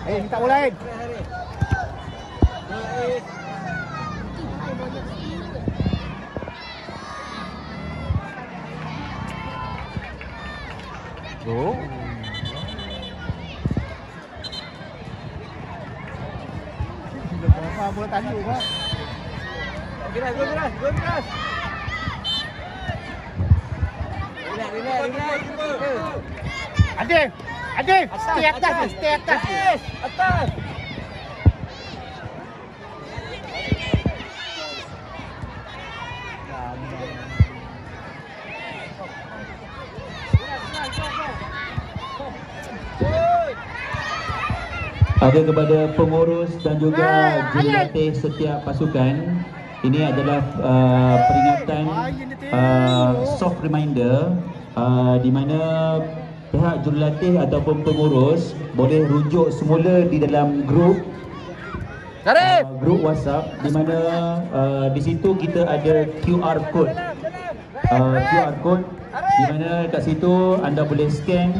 Minta bola lain. Oh. Sudah bola tanduk kan? Geras. Relax. Adil. Stay atas. Atas. Ada kepada pengurus dan juga jurulatih setiap pasukan, ini adalah peringatan soft reminder di mana pihak jurulatih ataupun pengurus boleh rujuk semula di dalam grup WhatsApp, di mana di situ kita ada QR code. Di mana kat situ anda boleh scan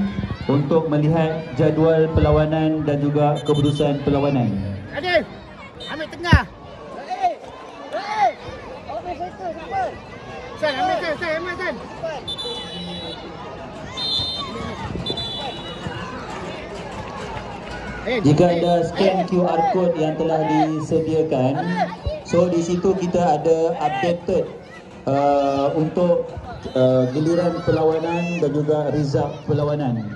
untuk melihat jadual perlawanan dan juga keputusan perlawanan. Adil, ambil tengah. Ambil San. Jika anda scan QR code yang telah disediakan, so di situ kita ada updated untuk giliran perlawanan dan juga result perlawanan.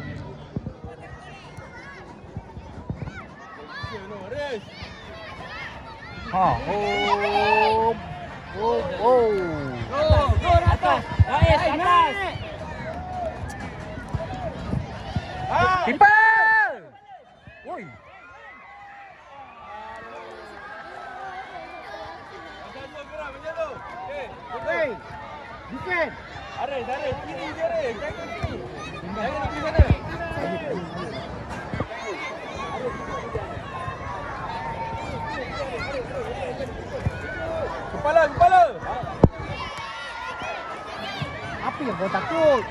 Atas. Keeper. Woi. Okey. Defend. Ares, kiri dia Ares. Jangan kiri. Jangan pergi sana. Kepala. Apa yang kau takut?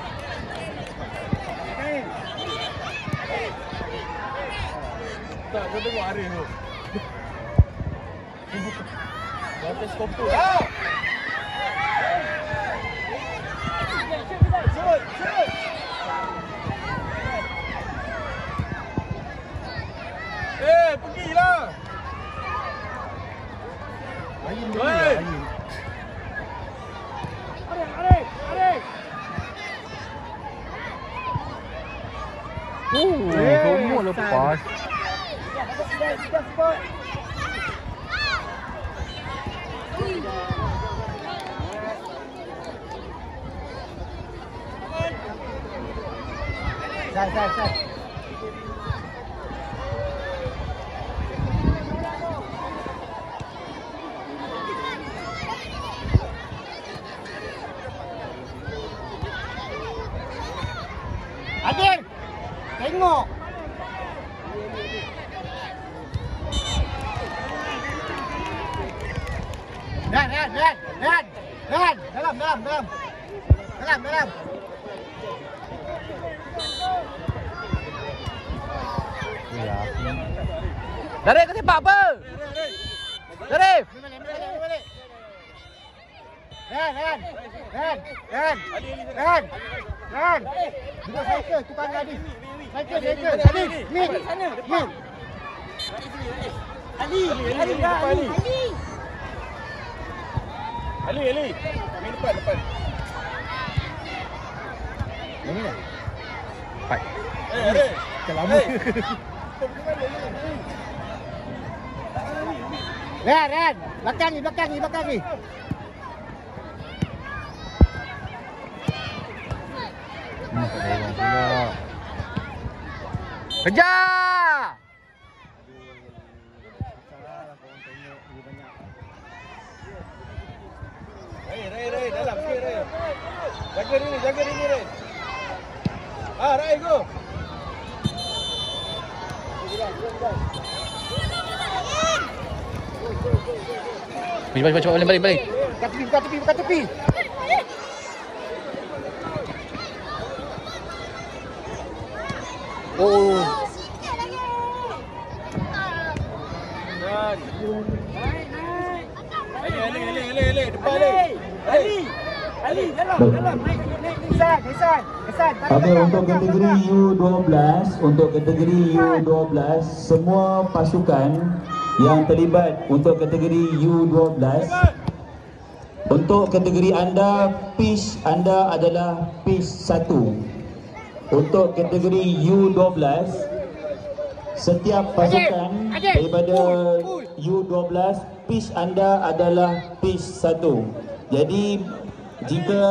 Tak, kau tengok Ares tu. Batas kompo. Shoot. Pergilah. Ares. Semua lepas. Sai. Adil, tengok. Dan. Dalam. Darif, kau sepak apa? Darif. Balik. Dan. Duduk cycle, tukang Adif. Cycle. Adif, ni. Ali. Main depan. Ini dah. Baik. Lama. Ren. Belakang ni. Kejar! Ray, dalam sikit Ray. Jaga ini Ray. Ray go. Cepat balik. Buka tepi. Oh. Ali, depan Ali, dalam, naik kesan. Okey, untuk kategori U12, semua pasukan yang terlibat untuk kategori U12, untuk kategori anda, pitch anda adalah pitch 1. Untuk kategori U12, setiap pasukan daripada U12, pitch anda adalah pitch 1. Jadi jika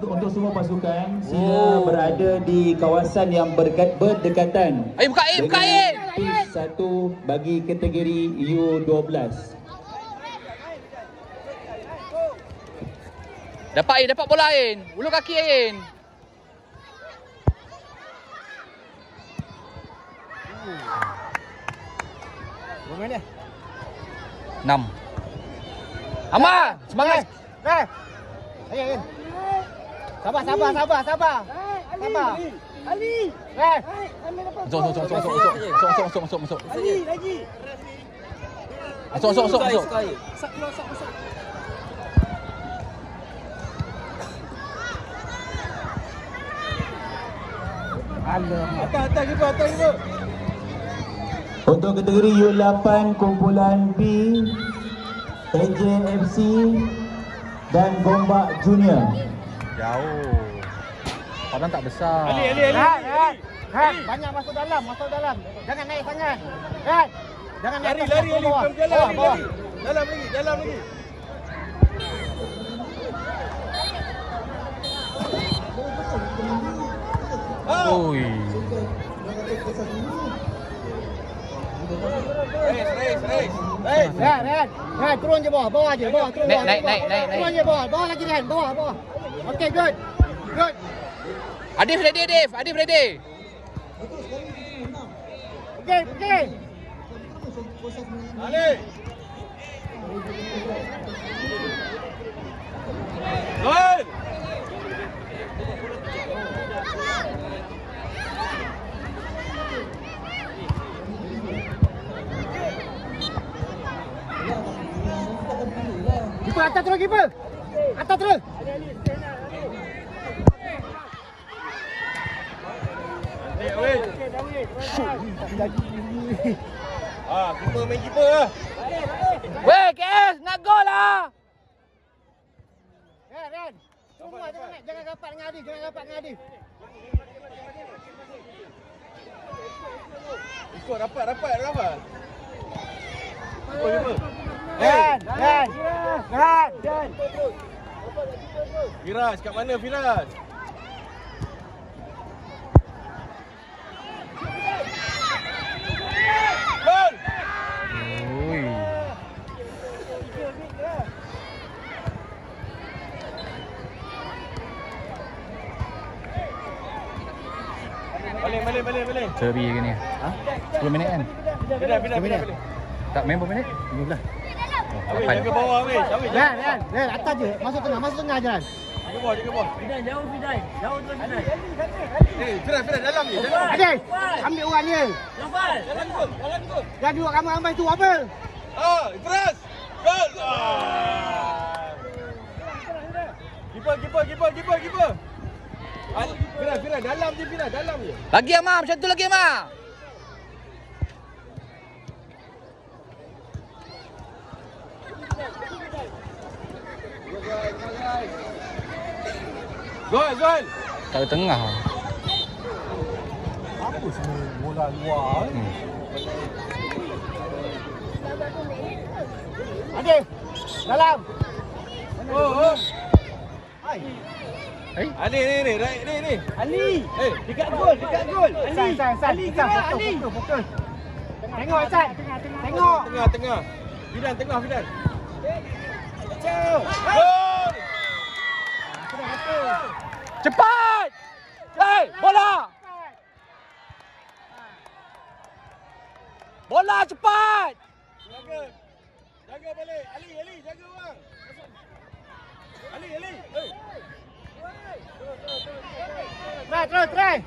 untuk semua pasukan sila berada di kawasan yang berdekatan dengan pitch 1 bagi kategori U12. Dapat bola Ain. Ulu kaki Ain. Berapa minit? 6. Amar, semangat. Ayo. Sabar. Ali. Masuk. Ali lagi. Masuk. Atas kita. Untuk kategori U8 kumpulan B, AJFC dan Gombak Junior. Jauh. Padang tak besar. Ali. Banyak masuk dalam. Jangan naik sangat. Jangan naik. Lari Ali, bawah. Dalam lagi. Oi. Ren, turun je bawah je, turun. Naik. Turun je bawah lagi Ren, bawah. Okey, good. Adif ready. Okey. Ali. Gol. Kiper atas terus, kiper. Atas terus. Kiper main kiper lah. Weh, KS nak gol lah. Ren. Semua jangan rapat dengan Adif. Ikut rapat. Ren. Firas, kat mana Firas? Gol! Oi. Balik. Seri ke ni? 10 minit kan? Pindah. Tak main berapa minit? 15. Jaga bawah weh. Ren, atas je. Masuk tengah je. Jaga bawah. Fidan, jauh terus Fidan. Firas, dalam je. Adif, ambil orang ni. Nafal. Jalan gol. Dah dua ramai tu apa? Firas. Gol. Kiper. Firas, dalam je. Lagi Amar, macam tu lagi Amar. Gol. Tak ada tengah. Apa semua bola luar? Adif, dalam. Hai. Ali ni. Ali. Dekat gol. Ali. Fokus. Tengok Hasan. Tengok. Tengah. Fidan. Gol. Cepat! Hei, bola! Bola cepat! Jaga balik. Ali, jaga orang. Ali. Try.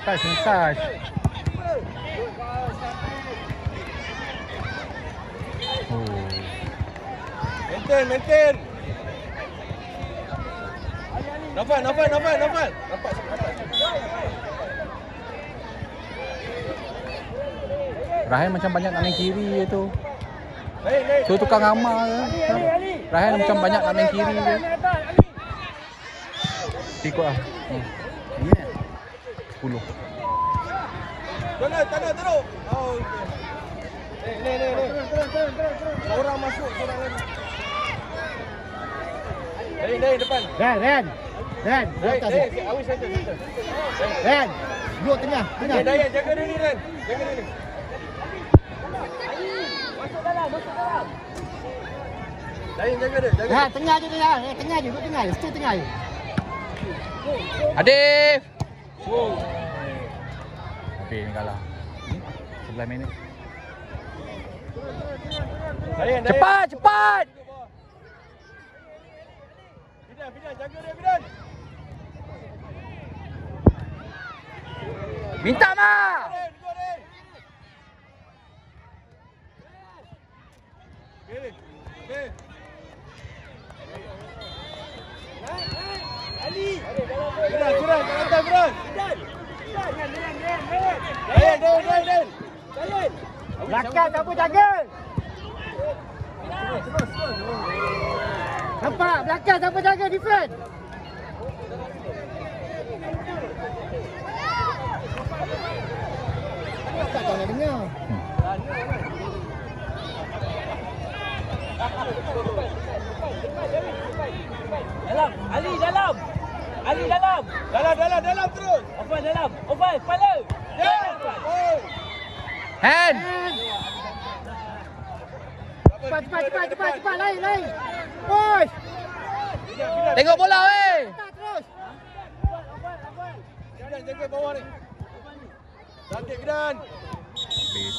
Touch. Maintain. Nafal. Dapat. Rahel macam banyak nak main kiri je tu. Naik. Tu tukang amal. Rahel macam banyak nak main kiri je. Ikut lah. Ini 10. Tanah teruk. Oh, okey. Ni. Orang masuk, orang lagi. Naik depan. Ren. Naik. Awis center. Ren. Duduk tengah. Dayat, jaga dia ni, Ren. Jaga dia ni. Masuk dalam. Dayat, jaga dia. Ha, tengah je dia. Tengah je, duduk tengah je. Situ tengah je. Adif. Habis ni kalah. 11 minit. Dayat. Cepat. Bidan, jaga dia, Bidan. Minta mak. Go, Ren. Okey. Ali. Kurang kat atas, kurang. Dan. Belakang siapa jaga? Nampak belakang siapa jaga defend? Tak tahu nak dengar. Dalam. Ali dalam. Dalam terus. Oval dalam. Oval kepala. Oh. Hand. Cepat, lain. Push. Tengok bola weh. Terus. Bidan, jaga bawah ni. Cantik, Bidan. Habis.